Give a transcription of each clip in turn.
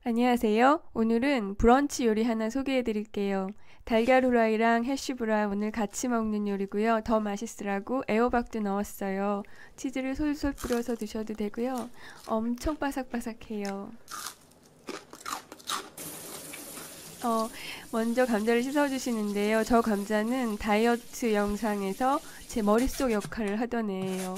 안녕하세요. 오늘은 브런치 요리 하나 소개해 드릴게요. 달걀 후라이랑 해쉬브라운 오늘 같이 먹는 요리고요. 더 맛있으라고 애호박도 넣었어요. 치즈를 솔솔 뿌려서 드셔도 되고요. 엄청 바삭바삭해요. 어, 먼저 감자를 씻어주시는데요. 저 감자는 다이어트 영상에서 제 머릿속 역할을 하던 애예요.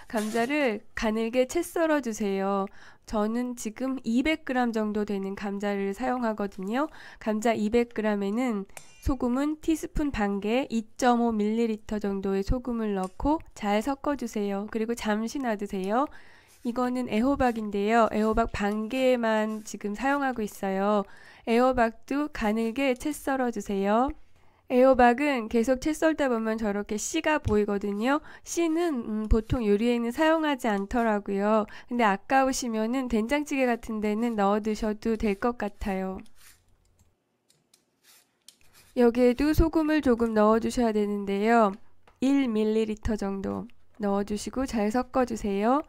감자를 가늘게 채 썰어주세요. 저는 지금 200g 정도 되는 감자를 사용하거든요. 감자 200g에는 소금은 티스푼 반 개, 2.5ml 정도의 소금을 넣고 잘 섞어주세요. 그리고 잠시 놔두세요. 이거는 애호박인데요. 애호박 반 개만 지금 사용하고 있어요. 애호박도 가늘게 채 썰어주세요. 애호박은 계속 채 썰다 보면 저렇게 씨가 보이거든요. 씨는 보통 요리에는 사용하지 않더라고요. 근데 아까우시면은 된장찌개 같은 데는 넣어 두셔도 될 것 같아요. 여기에도 소금을 조금 넣어 주셔야 되는데요. 1ml 정도 넣어 주시고 잘 섞어 주세요.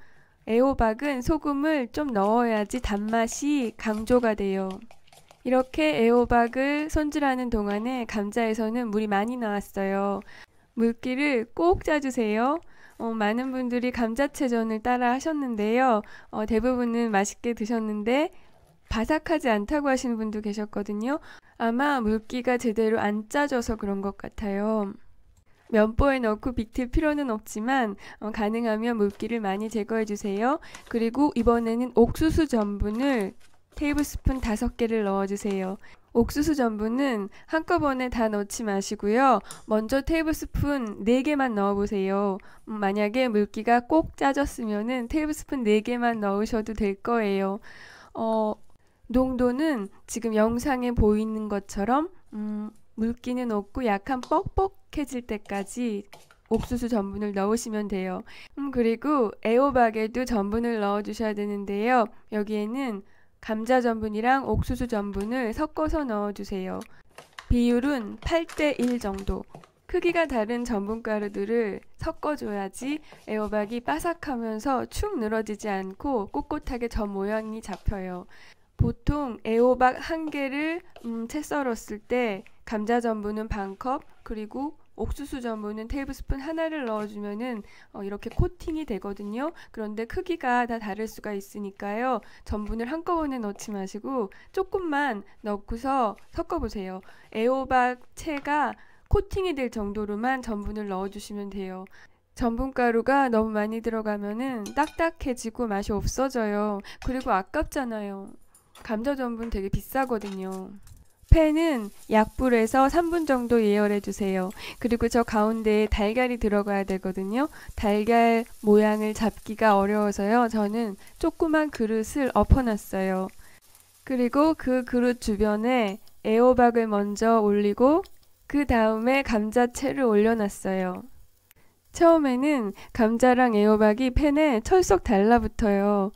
애호박은 소금을 좀 넣어야지 단맛이 강조가 돼요. 이렇게 애호박을 손질하는 동안에 감자에서는 물이 많이 나왔어요. 물기를 꼭 짜주세요. 많은 분들이 감자채전을 따라 하셨는데요. 대부분은 맛있게 드셨는데 바삭하지 않다고 하시는 분도 계셨거든요. 아마 물기가 제대로 안 짜져서 그런 것 같아요. 면보에 넣고 비틀 필요는 없지만 가능하면 물기를 많이 제거해 주세요. 그리고 이번에는 옥수수 전분을 테이블스푼 5개를 넣어주세요. 옥수수 전분은 한꺼번에 다 넣지 마시고요. 먼저 테이블스푼 4개만 넣어보세요. 만약에 물기가 꼭 짜졌으면 테이블스푼 4개만 넣으셔도 될 거예요. 농도는 지금 영상에 보이는 것처럼 물기는 없고 약간 뻑뻑해질 때까지 옥수수 전분을 넣으시면 돼요. 그리고 애호박에도 전분을 넣어주셔야 되는데요. 여기에는 감자 전분이랑 옥수수 전분을 섞어서 넣어주세요. 비율은 8:1 정도. 크기가 다른 전분 가루들을 섞어줘야지 애호박이 바삭하면서 축 늘어지지 않고 꼿꼿하게 전 모양이 잡혀요. 보통 애호박 1개를 채 썰었을 때 감자 전분은 반 컵, 그리고 옥수수 전분은 테이블스푼 하나를 넣어주면은 이렇게 코팅이 되거든요. 그런데 크기가 다 다를 수가 있으니까요. 전분을 한꺼번에 넣지 마시고 조금만 넣고서 섞어보세요. 애호박 채가 코팅이 될 정도로만 전분을 넣어주시면 돼요. 전분가루가 너무 많이 들어가면은 딱딱해지고 맛이 없어져요. 그리고 아깝잖아요. 감자 전분 되게 비싸거든요. 팬은 약불에서 3분 정도 예열해 주세요. 그리고 저 가운데에 달걀이 들어가야 되거든요. 달걀 모양을 잡기가 어려워서요. 저는 조그만 그릇을 엎어놨어요. 그리고 그 그릇 주변에 애호박을 먼저 올리고 그 다음에 감자채를 올려놨어요. 처음에는 감자랑 애호박이 팬에 철썩 달라붙어요.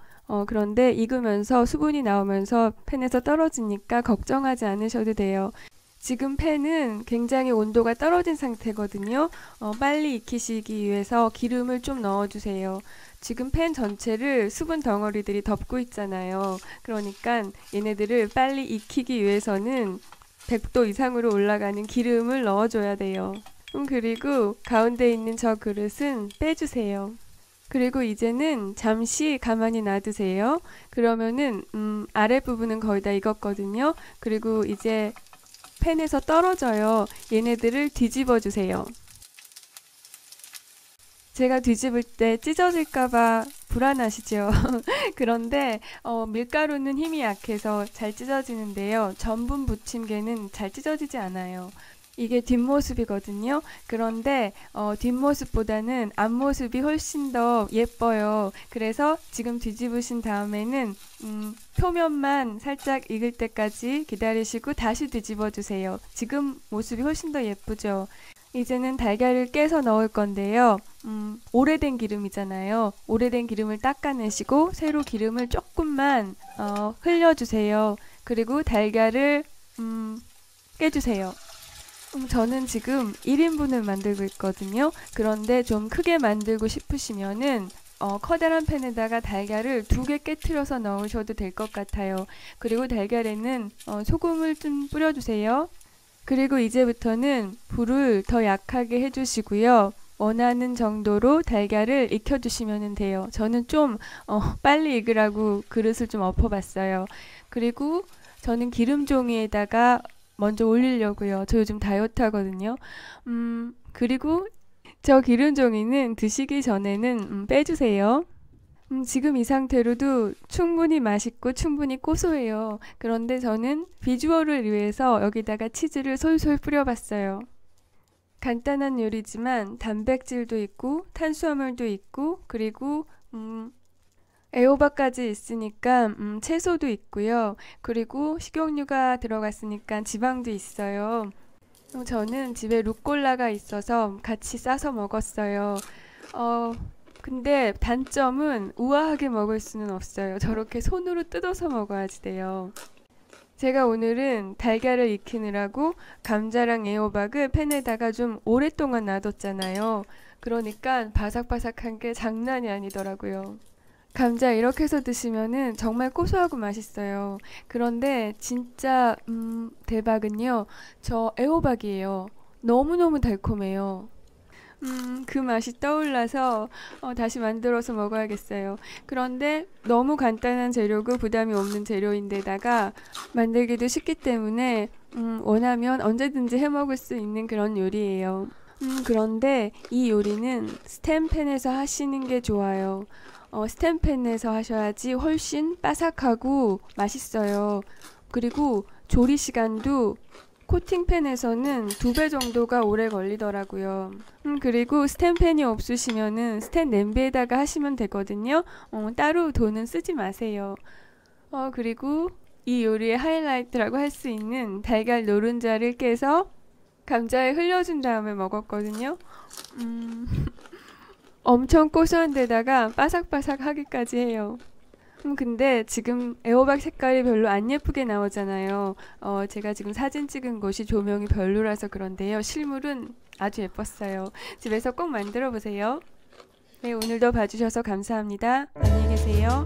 그런데 익으면서 수분이 나오면서 팬에서 떨어지니까 걱정하지 않으셔도 돼요. 지금 팬은 굉장히 온도가 떨어진 상태거든요. 빨리 익히시기 위해서 기름을 좀 넣어주세요. 지금 팬 전체를 수분 덩어리들이 덮고 있잖아요. 그러니까 얘네들을 빨리 익히기 위해서는 100도 이상으로 올라가는 기름을 넣어줘야 돼요. 그리고 가운데 있는 저 그릇은 빼주세요. 그리고 이제는 잠시 가만히 놔두세요. 그러면은 아랫부분은 거의 다 익었거든요. 그리고 이제 팬에서 떨어져요. 얘네들을 뒤집어 주세요. 제가 뒤집을 때 찢어질까봐 불안하시죠? 그런데 밀가루는 힘이 약해서 잘 찢어지는데요. 전분 부침개는 잘 찢어지지 않아요. 이게 뒷모습이거든요. 그런데 뒷모습보다는 앞모습이 훨씬 더 예뻐요. 그래서 지금 뒤집으신 다음에는 표면만 살짝 익을 때까지 기다리시고 다시 뒤집어 주세요. 지금 모습이 훨씬 더 예쁘죠. 이제는 달걀을 깨서 넣을 건데요. 오래된 기름이잖아요. 오래된 기름을 닦아내시고 새로 기름을 조금만 흘려주세요. 그리고 달걀을 깨주세요. 저는 지금 1인분을 만들고 있거든요. 그런데 좀 크게 만들고 싶으시면은 커다란 팬에다가 달걀을 2개 깨트려서 넣으셔도 될 것 같아요. 그리고 달걀에는 소금을 좀 뿌려주세요. 그리고 이제부터는 불을 더 약하게 해주시고요. 원하는 정도로 달걀을 익혀주시면 돼요. 저는 좀 빨리 익으라고 그릇을 좀 엎어봤어요. 그리고 저는 기름종이에다가 먼저 올리려고요. 저 요즘 다이어트 하거든요. 그리고 저 기름종이는 드시기 전에는 빼주세요. 지금 이 상태로도 충분히 맛있고 충분히 고소해요. 그런데 저는 비주얼을 위해서 여기다가 치즈를 솔솔 뿌려봤어요. 간단한 요리지만 단백질도 있고 탄수화물도 있고 그리고 애호박까지 있으니까 채소도 있고요. 그리고 식용유가 들어갔으니까 지방도 있어요. 저는 집에 루꼴라가 있어서 같이 싸서 먹었어요. 근데 단점은 우아하게 먹을 수는 없어요. 저렇게 손으로 뜯어서 먹어야지 돼요. 제가 오늘은 달걀을 익히느라고 감자랑 애호박을 팬에다가 좀 오랫동안 놔뒀잖아요. 그러니까 바삭바삭한 게 장난이 아니더라고요. 감자 이렇게 해서 드시면은 정말 고소하고 맛있어요. 그런데 진짜 대박은요. 저 애호박이에요. 너무너무 달콤해요. 그 맛이 떠올라서 다시 만들어서 먹어야겠어요. 그런데 너무 간단한 재료고 부담이 없는 재료인데다가 만들기도 쉽기 때문에 원하면 언제든지 해먹을 수 있는 그런 요리예요. 그런데 이 요리는 스텐팬에서 하시는 게 좋아요. 스텐팬에서 하셔야지 훨씬 바삭하고 맛있어요. 그리고 조리 시간도 코팅팬에서는 2배 정도가 오래 걸리더라고요. 그리고 스텐팬이 없으시면은 스텐 냄비에다가 하시면 되거든요. 따로 돈은 쓰지 마세요. 그리고 이 요리의 하이라이트라고 할 수 있는 달걀 노른자를 깨서 감자에 흘려준 다음에 먹었거든요. 엄청 고소한 데다가 바삭바삭하기까지 해요. 근데 지금 애호박 색깔이 별로 안 예쁘게 나오잖아요. 제가 지금 사진 찍은 곳이 조명이 별로라서 그런데요. 실물은 아주 예뻤어요. 집에서 꼭 만들어 보세요. 네, 오늘도 봐주셔서 감사합니다. 안녕히 계세요.